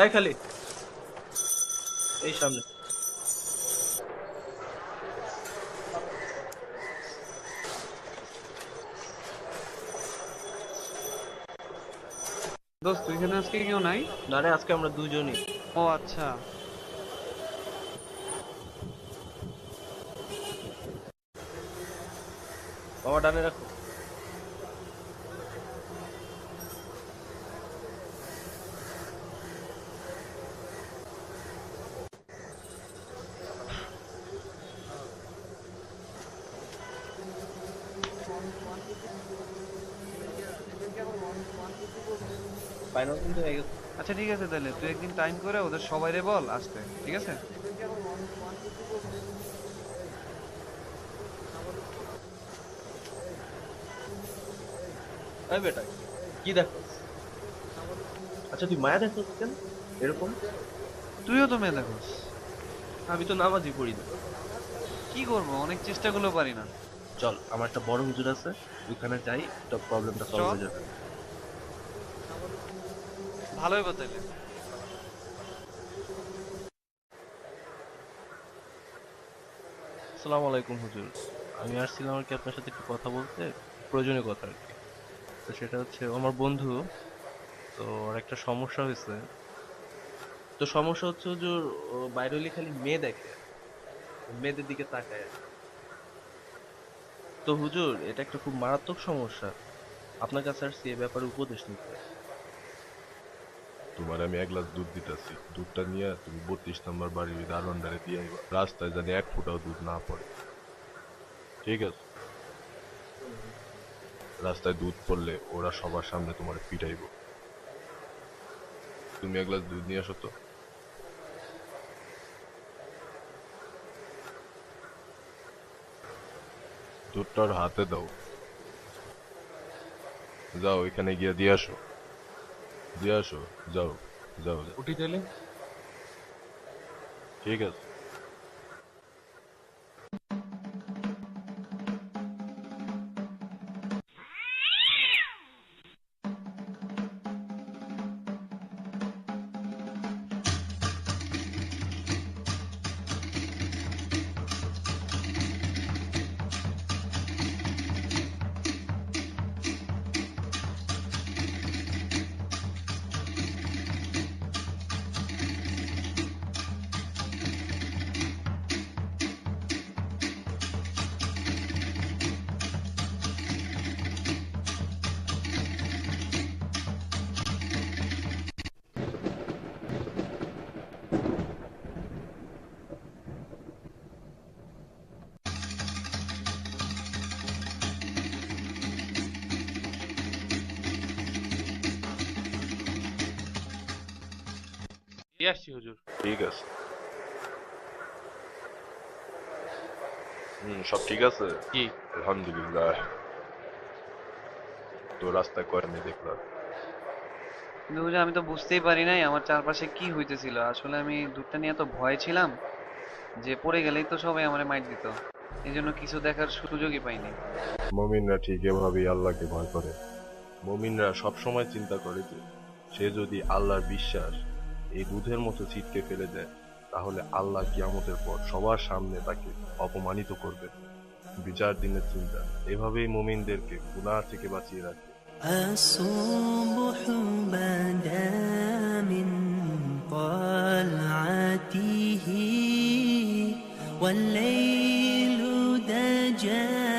এই খালি এই সামনে। দোস্ত তুই এখানে আজকে কেউ নাই? না রে, আজকে আমরা দুজনই। ও আচ্ছা। বাবা ডানে রাখো। ফাইনাল কিন্তু হয়ে গেছে। আচ্ছা ঠিক আছে, তাহলে তুই একদিন টাইম করে ওদের সবাইরে বল আসতে, ঠিক আছে? এই বেটা, কি দেখো? আচ্ছা তুই মায়া দেখো কেন এরকম? তুইও তো মেয়ে দেখোস। আমি তো নামাজই পড়ি না। কি করবো, অনেক চেষ্টা করলেও পারি না। চল, আমার একটা বড় হুজুর আছে, ওইখানে যাই, তো প্রবলেমটা সলভ চল, হয়ে যাবে। ভালোই বতাইলে। আসসালামু আলাইকুম হুজুর। আমি আসছিলাম আর কি আপনার সাথে একটু কথা বলতে, প্রয়োজনীয় কথা আর কি। তো সেটা হচ্ছে ও আমার বন্ধু, তো ওর একটা সমস্যা হয়েছে। তো সমস্যা হচ্ছে হুজুর, ও বাইরে হলে খালি মেয়ে দেখে, মেয়েদের দিকে তাকায় আর কি। তো হুজুর, এটা একটা খুব মারাত্মক সমস্যা, আপনার কাছে আসছি এ ব্যাপারে উপদেশ নিতে। তোমার আমি 1 গ্লাস দুধ দিতেছি, দুধটা নিয়ে তুমি 32 নম্বর বাড়ির দারোয়ানদারে দিয়ে আইবা, রাস্তায় জানি 1 ফোঁটাও দুধ না পড়ে, ঠিক আছে? রাস্তায় দুধ পড়লে ওরা সবার সামনে তোমার পিটাইবো। তুমি 1 গ্লাস দুধ নিয়ে আসো তো। দুধটা ওর হাতে দাও, যাও এখানে গিয়ে দিয়ে আসো, দিয়ে আসো, যাও, যাও, যাও। উঠি তাহলে। ঠিক আছে। দিয়ে আসছি হুজুর। ঠিক আছে। সব ঠিক আছে। কি? আলহামদুলিল্লাহ। তো রাস্তায় কয় মেয়ে দেখলাম? কিন্তু হুজুর আমি তো বুঝতেই পারি নাই আমার চারপাশে কি হইতেছিল। আসলে আমি দুধটা নিয়ে এত ভয়ে ছিলাম যে পড়ে গেলেই তো সবাই আমারে মাইর দিত। এই জন্য কিছু দেখার সুযোগই পাইনি। মুমিনরা ঠিক এভাবেই আল্লাহকে ভয় করে। মুমিনরা সব সময় চিন্তা করে যে সে যদি আল্লাহর বিশ্বাস এই দুধের মতো ছিটকে ফেলে দেয়, তাহলে আল্লাহ কিয়ামতের পর সবার সামনে তাকে অপমানিত করবে। বিচার দিনের চিন্তা এভাবেই মুমিনদেরকে গুনাহ থেকে বাঁচিয়ে রাখে। الصبح بدا من طلعته والليل دجى